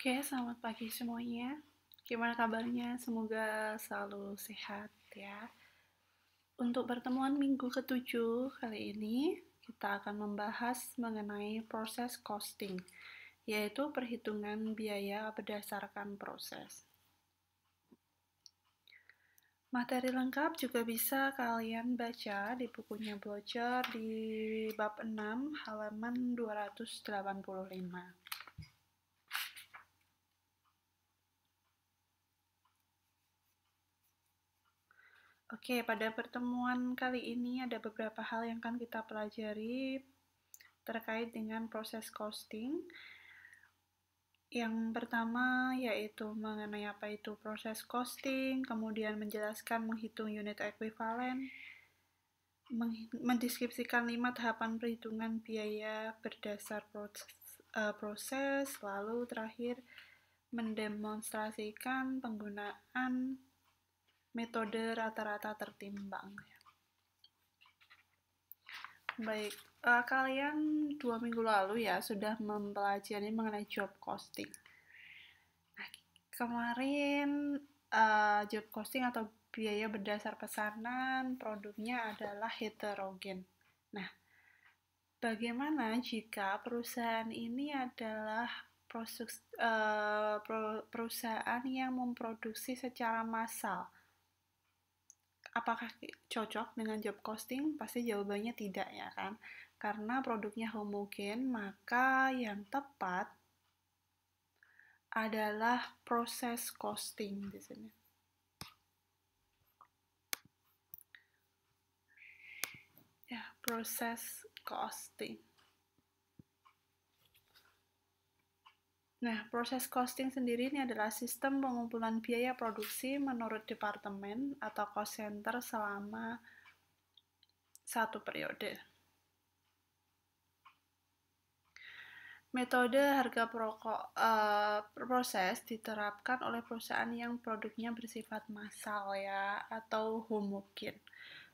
Oke, selamat pagi semuanya. Gimana kabarnya? Semoga selalu sehat ya. Untuk pertemuan minggu ketujuh kali ini, kita akan membahas mengenai proses costing, yaitu perhitungan biaya berdasarkan proses. Materi lengkap juga bisa kalian baca di bukunya Blogger di bab 6 halaman 285. Oke, pada pertemuan kali ini ada beberapa hal yang akan kita pelajari terkait dengan proses costing. Yang pertama yaitu mengenai apa itu proses costing, kemudian menjelaskan menghitung unit ekuivalen, mendeskripsikan 5 tahapan perhitungan biaya berdasar proses, lalu terakhir mendemonstrasikan penggunaan metode rata-rata tertimbang. Baik, kalian 2 minggu lalu ya sudah mempelajari mengenai job costing. Nah, kemarin job costing atau biaya berdasar pesanan produknya adalah heterogen. Nah, bagaimana jika perusahaan ini adalah perusahaan yang memproduksi secara massal? Apakah cocok dengan job costing? Pasti jawabannya tidak ya kan? Karena produknya homogen, maka yang tepat adalah proses costing di sini. Ya, proses costing. Nah, proses costing sendiri ini adalah sistem pengumpulan biaya produksi menurut departemen atau cost center selama satu periode. Metode harga pokok proses diterapkan oleh perusahaan yang produknya bersifat massal ya atau homogen.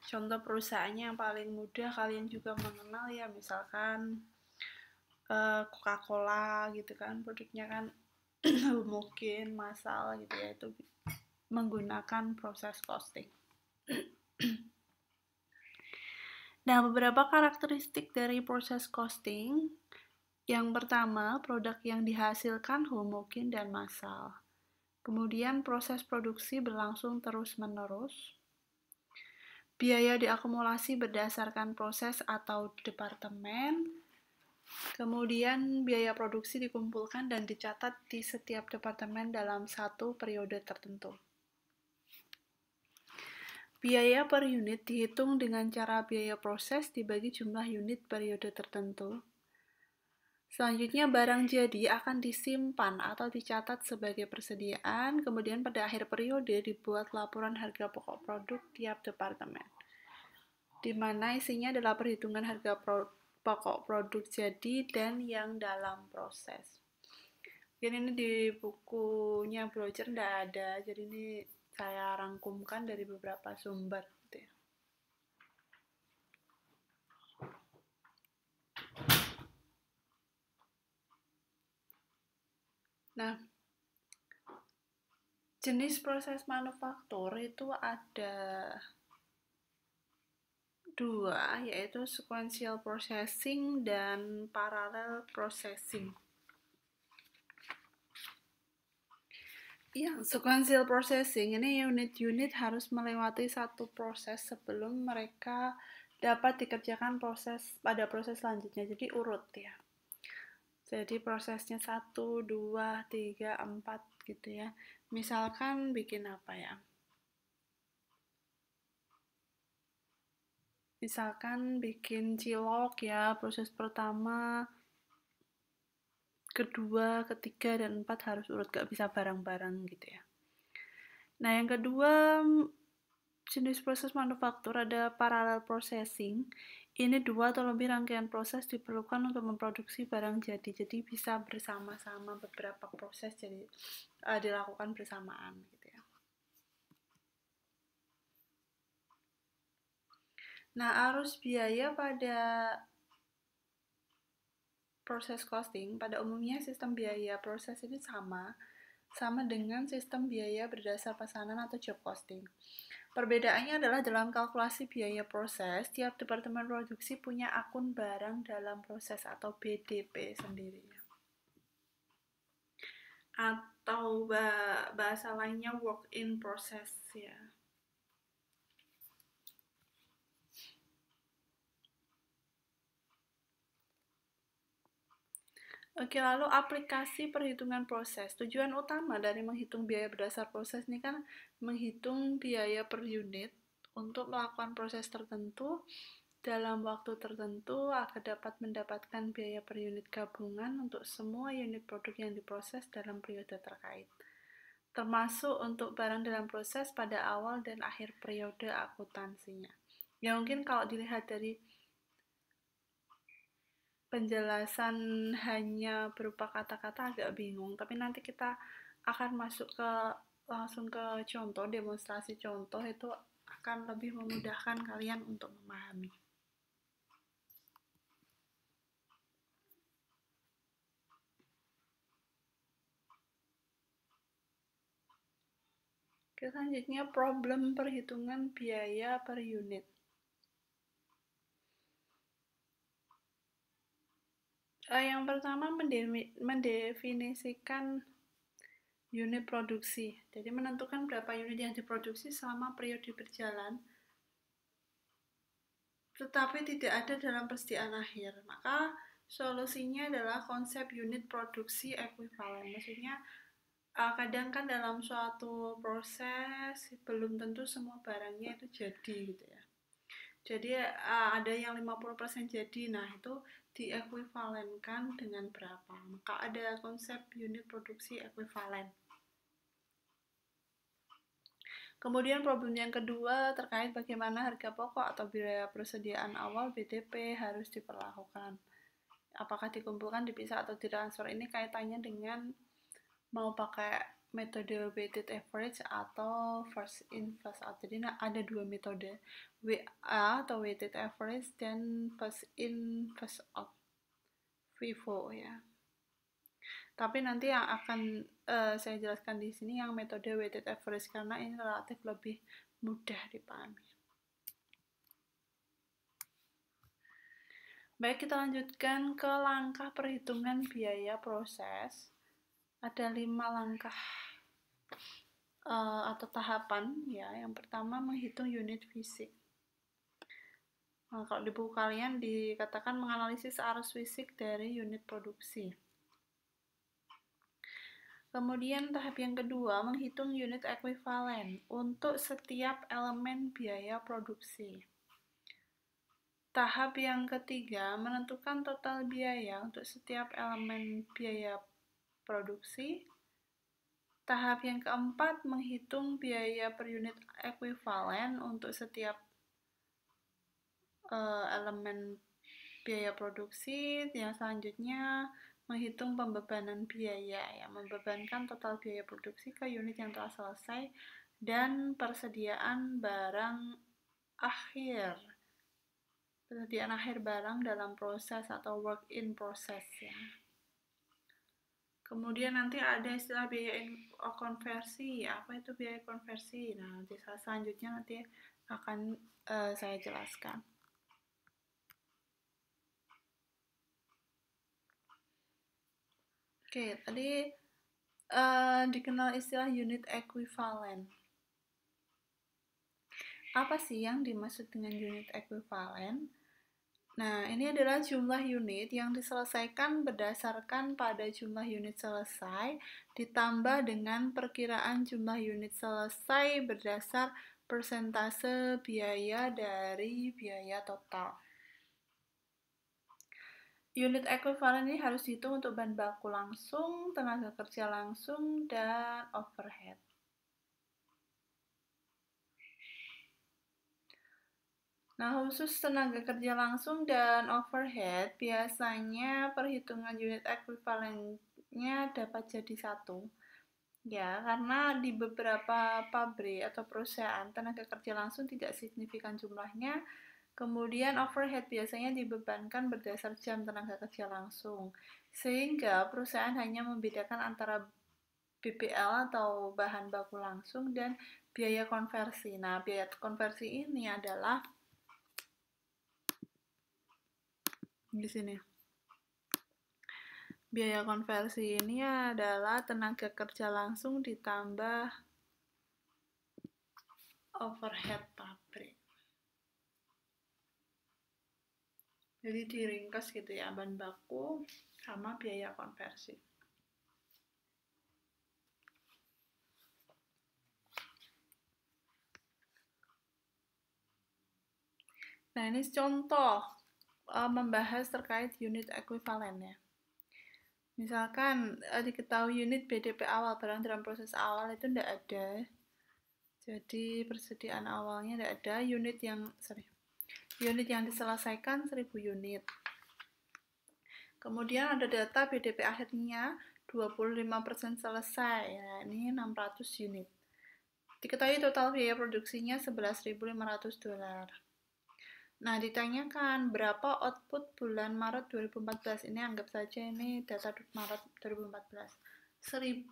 Contoh perusahaannya yang paling mudah kalian juga mengenal ya, misalkan Coca-Cola gitu kan, produknya kan homogen, massal gitu ya, itu menggunakan proses costing. Nah, beberapa karakteristik dari proses costing. Yang pertama, produk yang dihasilkan homogen dan massal. Kemudian proses produksi berlangsung terus-menerus. Biaya diakumulasi berdasarkan proses atau departemen. Kemudian biaya produksi dikumpulkan dan dicatat di setiap departemen dalam satu periode tertentu. Biaya per unit dihitung dengan cara biaya proses dibagi jumlah unit periode tertentu. Selanjutnya, barang jadi akan disimpan atau dicatat sebagai persediaan, kemudian pada akhir periode dibuat laporan harga pokok produk tiap departemen, di mana isinya adalah perhitungan harga pokok produk jadi dan yang dalam proses. Jadi ini di bukunya Blogger tidak ada, jadi ini saya rangkumkan dari beberapa sumber. Nah, jenis proses manufaktur itu ada dua, yaitu sequential processing dan parallel processing. Yang sequential processing ini unit-unit harus melewati satu proses sebelum mereka dapat dikerjakan pada proses selanjutnya. Jadi urut ya. Jadi prosesnya 1, 2, 3, 4 gitu ya. Misalkan bikin apa ya? Misalkan bikin cilok ya, proses pertama, kedua, ketiga, dan 4 harus urut, gak bisa bareng-bareng gitu ya. Nah, yang kedua, jenis proses manufaktur ada parallel processing. Ini 2 atau lebih rangkaian proses diperlukan untuk memproduksi barang jadi bisa bersama-sama beberapa proses jadi dilakukan bersamaan gitu ya. Nah, arus biaya pada proses costing, pada umumnya sistem biaya proses ini sama dengan sistem biaya berdasar pesanan atau job costing. Perbedaannya adalah dalam kalkulasi biaya proses, tiap departemen produksi punya akun barang dalam proses atau BDP sendiri. Atau bahasa lainnya work in process ya. Oke, lalu aplikasi perhitungan proses. Tujuan utama dari menghitung biaya berdasar proses ini kan menghitung biaya per unit untuk melakukan proses tertentu dalam waktu tertentu agar dapat mendapatkan biaya per unit gabungan untuk semua unit produk yang diproses dalam periode terkait, termasuk untuk barang dalam proses pada awal dan akhir periode akuntansinya. Ya mungkin kalau dilihat dari penjelasan hanya berupa kata-kata agak bingung, tapi nanti kita akan langsung ke contoh, demonstrasi contoh itu akan lebih memudahkan kalian untuk memahami. Oke, selanjutnya problem perhitungan biaya per unit. Yang pertama mendefinisikan unit produksi. Jadi menentukan berapa unit yang diproduksi selama periode berjalan, tetapi tidak ada dalam persediaan akhir. Maka solusinya adalah konsep unit produksi ekuivalen. Maksudnya kadang kan dalam suatu proses belum tentu semua barangnya itu jadi gitu ya. Jadi ada yang 50% jadi, nah itu diekuivalenkan dengan berapa. Maka ada konsep unit produksi ekuivalen. Kemudian problem yang kedua terkait bagaimana harga pokok atau biaya persediaan awal BDP harus diperlakukan. Apakah dikumpulkan, dipisah, atau ditransfer? Ini kaitannya dengan mau pakai metode weighted average atau first in first out. Jadi ada dua metode, WA atau weighted average dan first in first out, FIFO ya. Tapi nanti yang akan saya jelaskan di sini yang metode weighted average karena ini relatif lebih mudah dipahami. Baik, kita lanjutkan ke langkah perhitungan biaya proses. Ada 5 langkah atau tahapan ya. Yang pertama menghitung unit fisik. Nah, kalau di buku kalian dikatakan menganalisis arus fisik dari unit produksi. Kemudian tahap yang kedua menghitung unit ekuivalen untuk setiap elemen biaya produksi. Tahap yang ketiga menentukan total biaya untuk setiap elemen biaya produksi. Tahap yang keempat menghitung biaya per unit ekuivalen untuk setiap elemen biaya produksi. Yang selanjutnya menghitung pembebanan biaya, ya, membebankan total biaya produksi ke unit yang telah selesai dan persediaan akhir barang dalam proses atau work in process ya. Kemudian nanti ada istilah biaya konversi. Apa itu biaya konversi? Nah, nanti selanjutnya nanti akan saya jelaskan. Oke, tadi dikenal istilah unit ekuivalen. Apa sih yang dimaksud dengan unit ekuivalen? Nah, ini adalah jumlah unit yang diselesaikan berdasarkan pada jumlah unit selesai ditambah dengan perkiraan jumlah unit selesai berdasar persentase biaya dari biaya total. Unit ekuivalen ini harus dihitung untuk bahan baku langsung, tenaga kerja langsung, dan overhead. Nah, khusus tenaga kerja langsung dan overhead, biasanya perhitungan unit ekuivalennya dapat jadi 1. Ya, karena di beberapa pabrik atau perusahaan, tenaga kerja langsung tidak signifikan jumlahnya, Kemudian overhead biasanya dibebankan berdasar jam tenaga kerja langsung, sehingga perusahaan hanya membedakan antara BPL atau bahan baku langsung dan biaya konversi. Nah, biaya konversi ini adalah di sini. Biaya konversi ini adalah tenaga kerja langsung ditambah overhead pabrik. Jadi diringkas gitu ya, bahan baku sama biaya konversi. Nah, ini contoh membahas terkait unit ekuivalen ya. Misalkan diketahui unit BDP awal barang dalam proses awal itu tidak ada. Jadi persediaan awalnya tidak ada, unit yang diselesaikan 1000 unit. Kemudian ada data BDP akhirnya 25% selesai, ya, ini 600 unit. Diketahui total biaya produksinya $11.500. Nah, ditanyakan berapa output bulan Maret 2014. Ini anggap saja ini data Maret 2014. 1000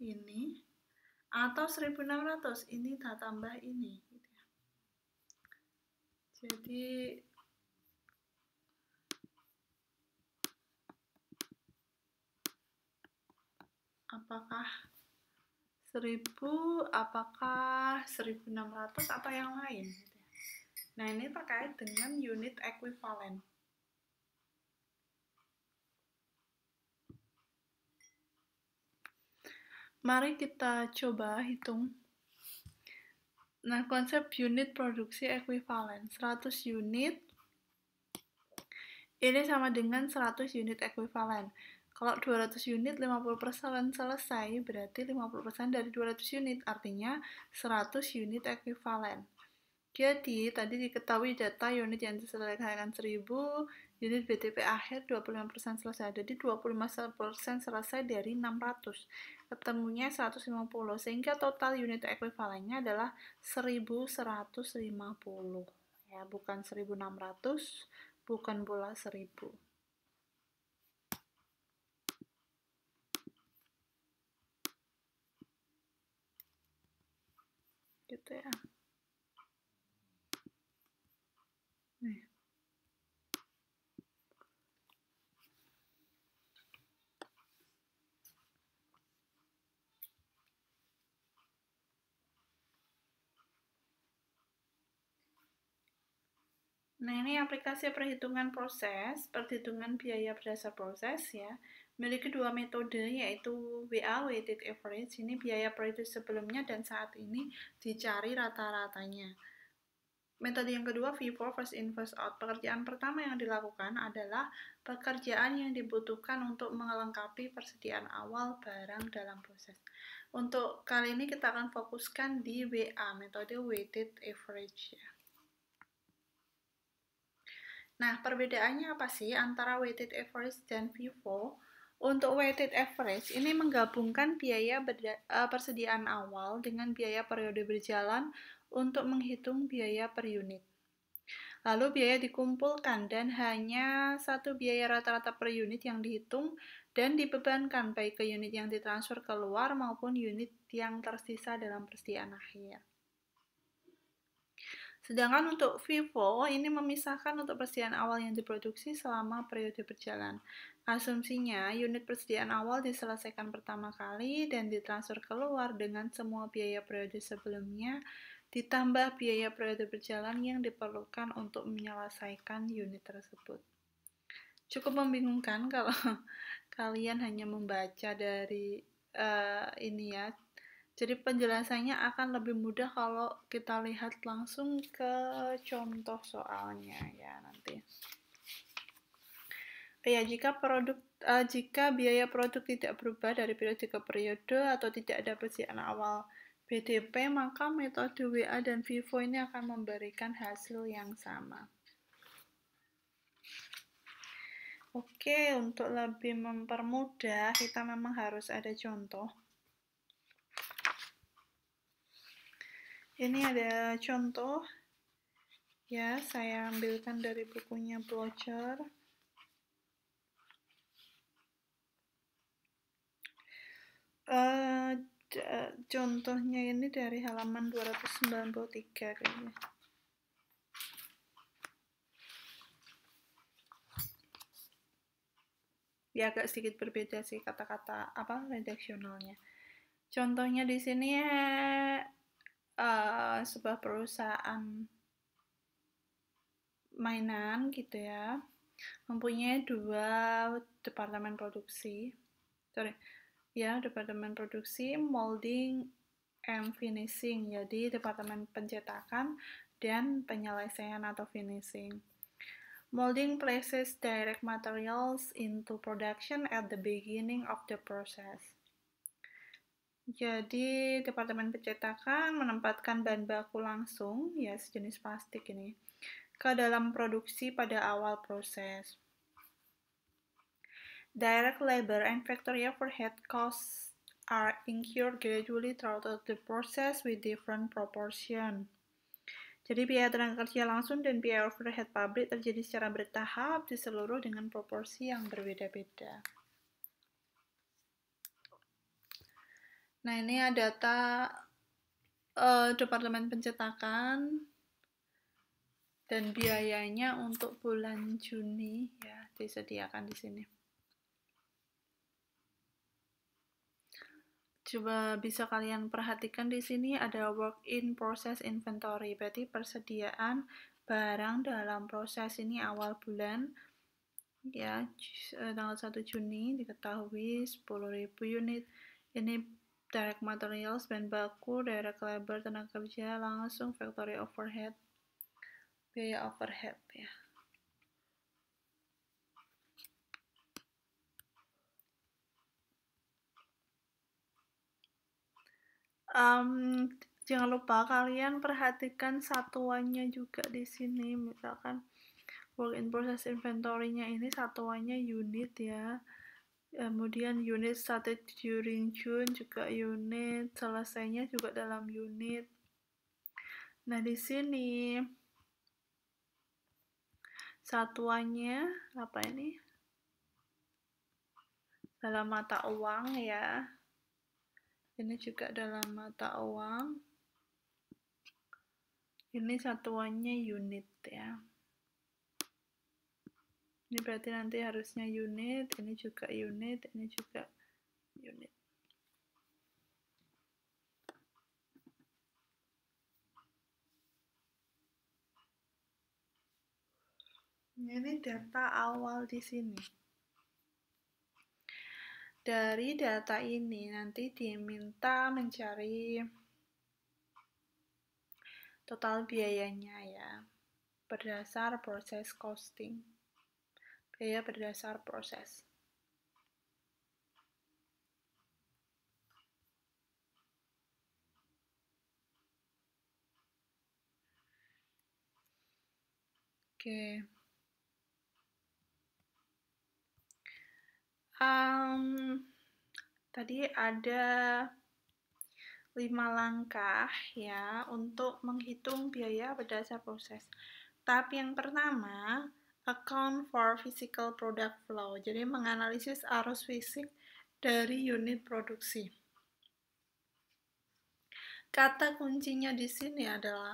ini atau 1600 ini tak tambah ini. Jadi apakah 1000, apakah 1600 atau yang lain? Nah, ini terkait dengan unit ekuivalen. Mari kita coba hitung. Nah, konsep unit produksi ekuivalen 100 unit ini sama dengan 100 unit ekuivalen. Kalau 200 unit 50% selesai, berarti 50% dari 200 unit, artinya 100 unit ekuivalen. Jadi, tadi diketahui data unit yang diselesaikan 1000, unit BTP akhir 25% selesai. Jadi 25% selesai dari 600. Ketemunya 150, sehingga total unit ekuivalennya adalah 1150. Ya, bukan 1600, bukan pula 1000. Gitu ya. Nih. Nah, ini aplikasi perhitungan proses, perhitungan biaya berdasar proses ya. Memiliki dua metode, yaitu WA, weighted average. Ini biaya periode sebelumnya dan saat ini dicari rata-ratanya. Metode yang kedua, FIFO, first in, first out. Pekerjaan pertama yang dilakukan adalah pekerjaan yang dibutuhkan untuk melengkapi persediaan awal barang dalam proses. Untuk kali ini kita akan fokuskan di WA, metode weighted average ya. Nah, perbedaannya apa sih antara weighted average dan FIFO? Untuk weighted average, ini menggabungkan biaya persediaan awal dengan biaya periode berjalan untuk menghitung biaya per unit. Lalu biaya dikumpulkan dan hanya satu biaya rata-rata per unit yang dihitung dan dibebankan baik ke unit yang ditransfer keluar maupun unit yang tersisa dalam persediaan akhir. Sedangkan untuk FIFO, ini memisahkan untuk persediaan awal yang diproduksi selama periode berjalan. Asumsinya, unit persediaan awal diselesaikan pertama kali dan ditransfer keluar dengan semua biaya periode sebelumnya, ditambah biaya periode berjalan yang diperlukan untuk menyelesaikan unit tersebut. Cukup membingungkan kalau kalian hanya membaca dari ini ya. Jadi penjelasannya akan lebih mudah kalau kita lihat langsung ke contoh soalnya ya nanti. Ya, jika biaya produk tidak berubah dari periode ke periode atau tidak ada persediaan awal BDP, maka metode WA dan FIFO ini akan memberikan hasil yang sama. Oke, untuk lebih mempermudah, kita memang harus ada contoh. Ini ada contoh Ya, saya ambilkan dari bukunya Blocher. Contohnya ini dari halaman 293 kayaknya. Ya agak sedikit berbeda sih kata-kata redaksionalnya. Contohnya di sini sebuah perusahaan mainan gitu ya, mempunyai departemen produksi, molding and finishing, jadi departemen pencetakan dan penyelesaian atau finishing. Molding places direct materials into production at the beginning of the process. Jadi, departemen pencetakan menempatkan bahan baku langsung, ya sejenis plastik ini, ke dalam produksi pada awal proses. Direct labor and factory overhead costs are incurred gradually throughout the process with different proportion. Jadi biaya tenaga kerja langsung dan biaya overhead pabrik terjadi secara bertahap di seluruh dengan proporsi yang berbeda-beda. Nah, ini data departemen pencetakan dan biayanya untuk bulan Juni ya disediakan di sini. Coba bisa kalian perhatikan di sini ada work in process inventory, berarti persediaan barang dalam proses ini awal bulan ya, tanggal 1 Juni diketahui 10.000 unit. Ini direct materials, bahan baku, direct labor, tenaga kerja langsung, factory overhead, biaya overhead ya. Jangan lupa kalian perhatikan satuannya juga di sini, misalkan work in process inventory-nya ini satuannya unit ya. Kemudian unit started during June juga unit, selesainya juga dalam unit. Nah, di sini satuannya apa ini? Dalam mata uang ya. Ini juga dalam mata uang. Ini satuannya unit ya. Ini berarti nanti harusnya unit, ini juga unit, ini juga unit. Ini data awal di sini. Dari data ini nanti diminta mencari total biayanya ya, berdasar proses costing. Biaya berdasar proses. Oke. Tadi ada 5 langkah ya untuk menghitung biaya berdasar proses. Tahap yang pertama, account for physical product flow. Jadi menganalisis arus fisik dari unit produksi. Kata kuncinya di sini adalah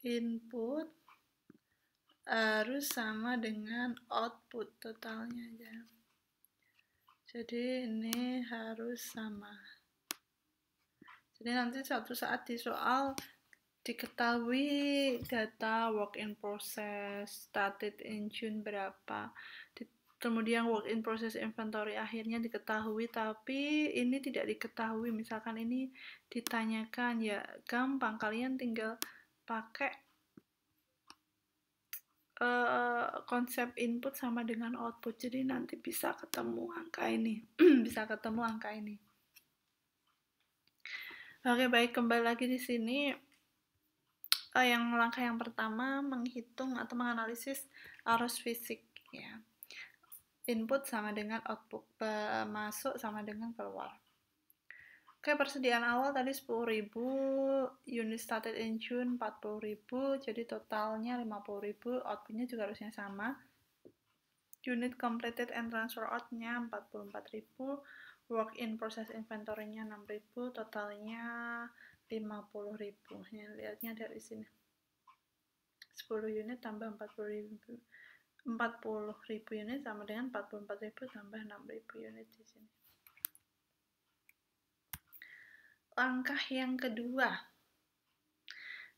input harus sama dengan output totalnya aja. Jadi ini harus sama. Jadi nanti suatu saat di soal diketahui data work in process started in June berapa, kemudian work in process inventory akhirnya diketahui, tapi ini tidak diketahui. Misalkan ini ditanyakan, ya gampang, kalian tinggal pakai konsep input sama dengan output, jadi nanti bisa ketemu angka ini. Bisa ketemu angka ini. Oke, baik, kembali lagi di sini. Yang langkah yang pertama menghitung atau menganalisis arus fisik ya. Input sama dengan output, masuk sama dengan keluar. Oke, persediaan awal tadi 10.000, unit started in June 40.000, jadi totalnya 50.000, outputnya juga harusnya sama. Unit completed and transfer out-nya 44.000, work in process inventory-nya 6.000, totalnya 50.000. Ya, lihatnya dari sini. 10 unit tambah 40.000. 40.000 unit sama dengan 44.000 tambah 6.000 unit di sini. Langkah yang kedua,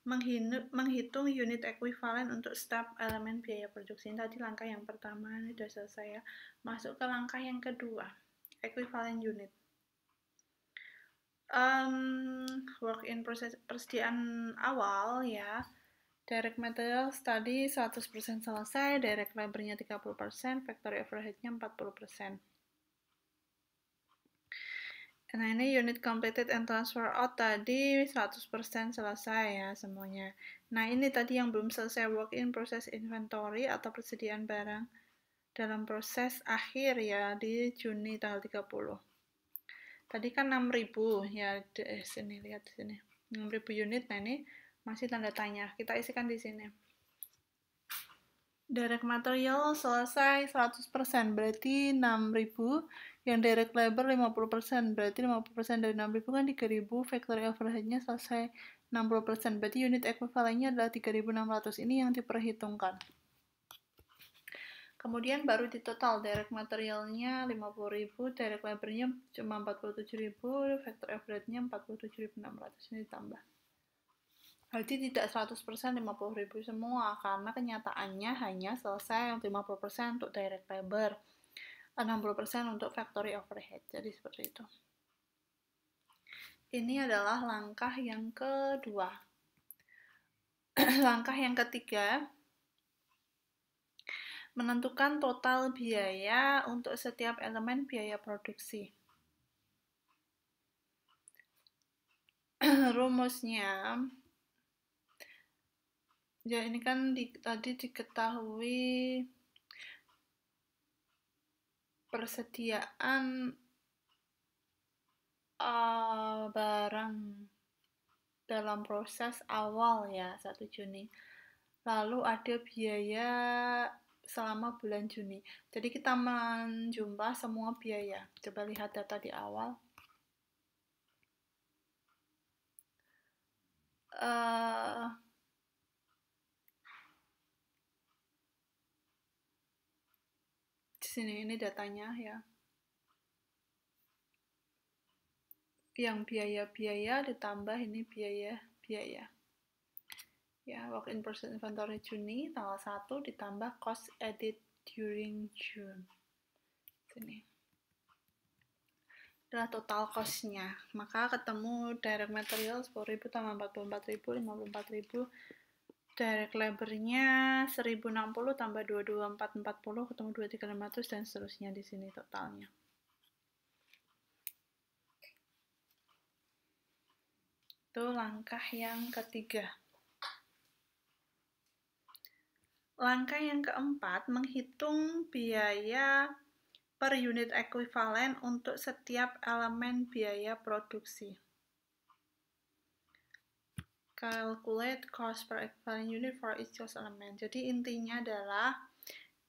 menghitung unit ekuivalen untuk step elemen biaya produksi. Ini tadi langkah yang pertama, ini sudah selesai ya. Masuk ke langkah yang kedua, ekuivalen unit. Work in process, persediaan awal ya. Direct materials tadi 100% selesai, direct labor-nya 30%, factory overhead-nya 40%. Nah, ini unit completed and transfer out tadi 100% selesai ya semuanya. Nah, ini tadi yang belum selesai, work in process inventory atau persediaan barang dalam proses akhir ya di Juni tanggal 30. Tadi kan 6.000 ya, sini lihat di sini. 6.000 unit. Nah, ini masih tanda tanya. Kita isikan di sini. Direct material selesai 100%, berarti 6.000. Yang direct labor 50%, berarti 50% dari 6.000 kan 3.000. Factory overhead-nya selesai 60%, berarti unit ekuivalennya adalah 3.600. Ini yang diperhitungkan. Kemudian baru di total, direct materialnya 50.000, direct labor-nya cuma 47.000, factory overhead-nya 47.600. Ini ditambah. Berarti tidak 100% 50.000 semua, karena kenyataannya hanya selesai 50% untuk direct labor, 60% untuk factory overhead. Jadi seperti itu. Ini adalah langkah yang kedua. Langkah yang ketiga, menentukan total biaya untuk setiap elemen biaya produksi. Rumusnya, ya ini kan tadi diketahui persediaan barang dalam proses awal ya 1 Juni. Lalu ada biaya selama bulan Juni. Jadi kita menjumlah semua biaya. Coba lihat data di awal. Di sini ini datanya ya. Yang biaya-biaya ditambah ini biaya-biaya. Ya, work in process inventory Juni tanggal 1 ditambah cost added during June. Sini. Adalah total cost-nya. Maka ketemu direct material 10.000 tambah 44.000, 54.000. Direct labor-nya 1.060 tambah 22440 ketemu 2.300 dan seterusnya di sini totalnya. Itu langkah yang ketiga. Langkah yang keempat, menghitung biaya per unit ekuivalen untuk setiap elemen biaya produksi. Calculate cost per equivalent unit for each cost element. Jadi intinya adalah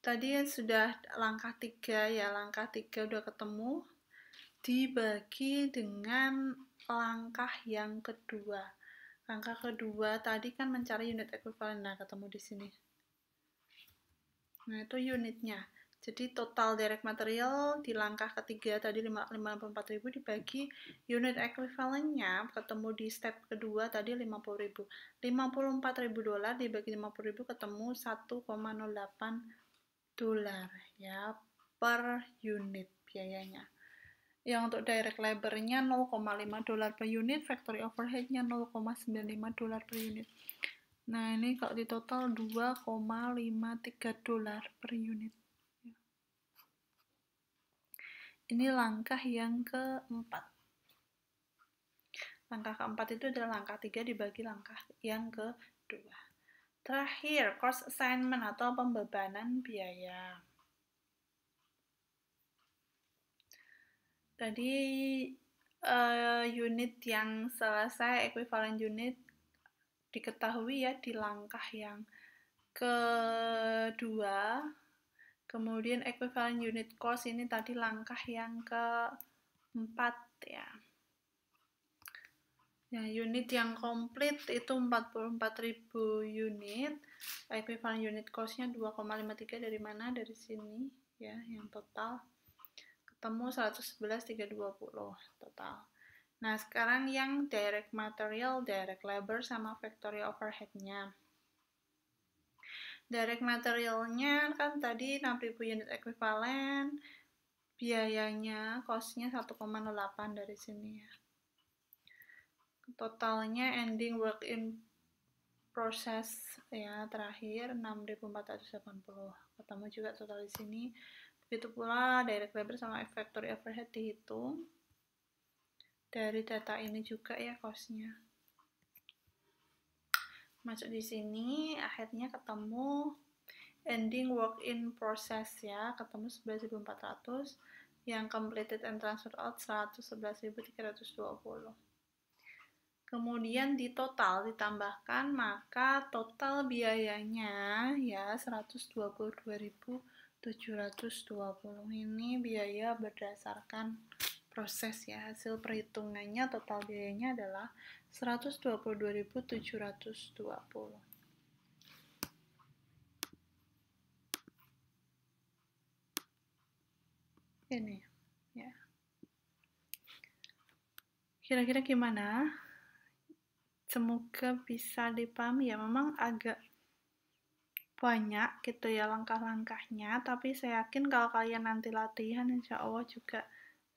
tadi sudah langkah 3 ya, langkah 3 udah ketemu, dibagi dengan langkah yang kedua. Langkah kedua tadi kan mencari unit ekuivalen, nah ketemu di sini. Nah itu unitnya. Jadi total direct material di langkah ketiga tadi 54.000 dibagi unit ekuivalennya ketemu di step kedua tadi 50.000. 54.000 dolar dibagi 50.000 ketemu 1,08 dolar ya per unit biayanya. Yang untuk direct labor-nya 0,5 dolar per unit, factory overhead-nya 0,95 dolar per unit. Nah, ini kalau di total 2,53 dolar per unit. Ini langkah yang keempat. Langkah keempat itu adalah langkah 3 dibagi langkah yang kedua. Terakhir, cost assignment atau pembebanan biaya. Tadi unit yang selesai, equivalent unit diketahui ya di langkah yang kedua. Kemudian equivalent unit cost ini tadi langkah yang keempat ya. Ya, unit yang komplit itu 44.000 unit. Equivalent unit cost-nya 2,53 dari mana? Dari sini ya, yang total. Ketemu 111.320 total. Nah, sekarang yang direct material, direct labor, sama factory overhead-nya. Direct materialnya kan tadi 6.000 unit ekuivalen, biayanya, cost-nya 1,08 dari sini ya. Totalnya ending work in process ya, terakhir 6.480. Ketemu juga total di sini. Begitu pula direct labor sama factory overhead dihitung. Dari data ini juga ya cost-nya. Masuk di sini, akhirnya ketemu ending work in process ya, ketemu 11.400, yang completed and transfer out 111.320. Kemudian di total ditambahkan, maka total biayanya ya 122.720. Ini biaya berdasarkan proses ya, hasil perhitungannya total biayanya adalah 122.720. Ini ya. Kira-kira gimana? Semoga bisa dipahami ya. Memang agak banyak gitu ya langkah-langkahnya, tapi saya yakin kalau kalian nanti latihan insya Allah juga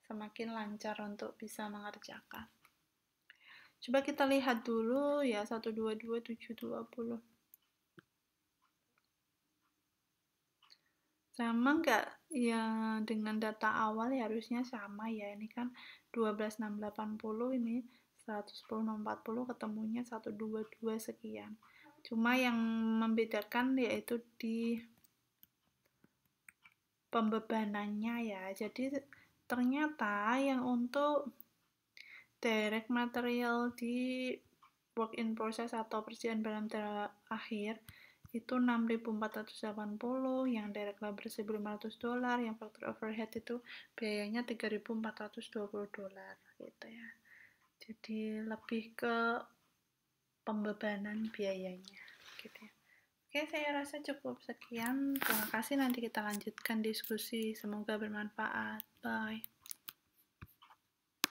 semakin lancar untuk bisa mengerjakan. Coba kita lihat dulu ya, 122.720. Sama nggak ya dengan data awal ya, harusnya sama ya. Ini kan 12.680, ini 110.640, ketemunya 122 sekian. Cuma yang membedakan yaitu di pembebanannya ya. Jadi ternyata yang untuk direct material di work in process atau persediaan barang terakhir itu 6.480, yang direct labor $1.500, yang factory overhead itu biayanya $3.420 gitu ya. Jadi lebih ke pembebanan biayanya gitu ya. Oke, saya rasa cukup sekian. Terima kasih, nanti kita lanjutkan diskusi. Semoga bermanfaat. Bye.